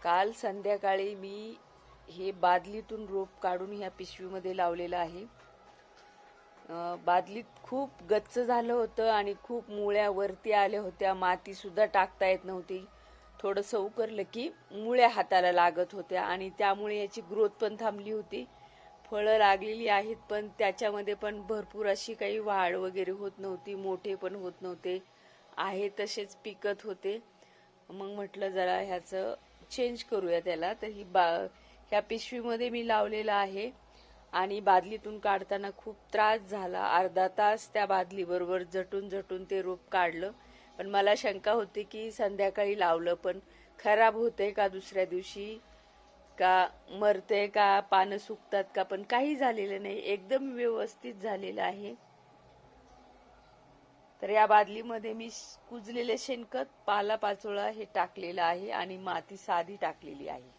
काल संध्याकाळी मी हे बादलीतून रोप काढून ह्या पिशवीमध्ये लावलेलं आहे. बादलीत खूप गच्च झालं होतं आणि खूप मुळ्या वरती आल्या होत्या. माती सुद्धा टाकता येत नव्हती. थोडंसं उकरलं की मुळ्या हाताला लागत होत्या आणि त्यामुळे याची ग्रोथ पण थांबली होती. फळं लागलेली आहेत पण त्याच्यामध्ये पण भरपूर अशी काही वाढ वगैरे होत नव्हती. मोठे पण होत नव्हते. आहे तसेच पिकत होते. मग म्हटलं जरा ह्याचं चेंज करूया त्याला. तर ह्या पिशवीमध्ये मी लावलेलं आहे आणि बादलीतून काढताना खूप त्रास झाला. अर्धा तास त्या बादलीबरोबर झटून ते रोप काढलं. पण मला शंका होती की संध्याकाळी लावलं पण खराब होतंय का दुसऱ्या दिवशी, का मरते का, पानं सुकतात का, पण काही झालेलं नाही. एकदम व्यवस्थित झालेलं आहे. तर या बादलीमध्ये मी कुजलेले शेणखत, पालापाचोळा हे टाकलेलं आहे आणि माती साधी टाकलेली आहे.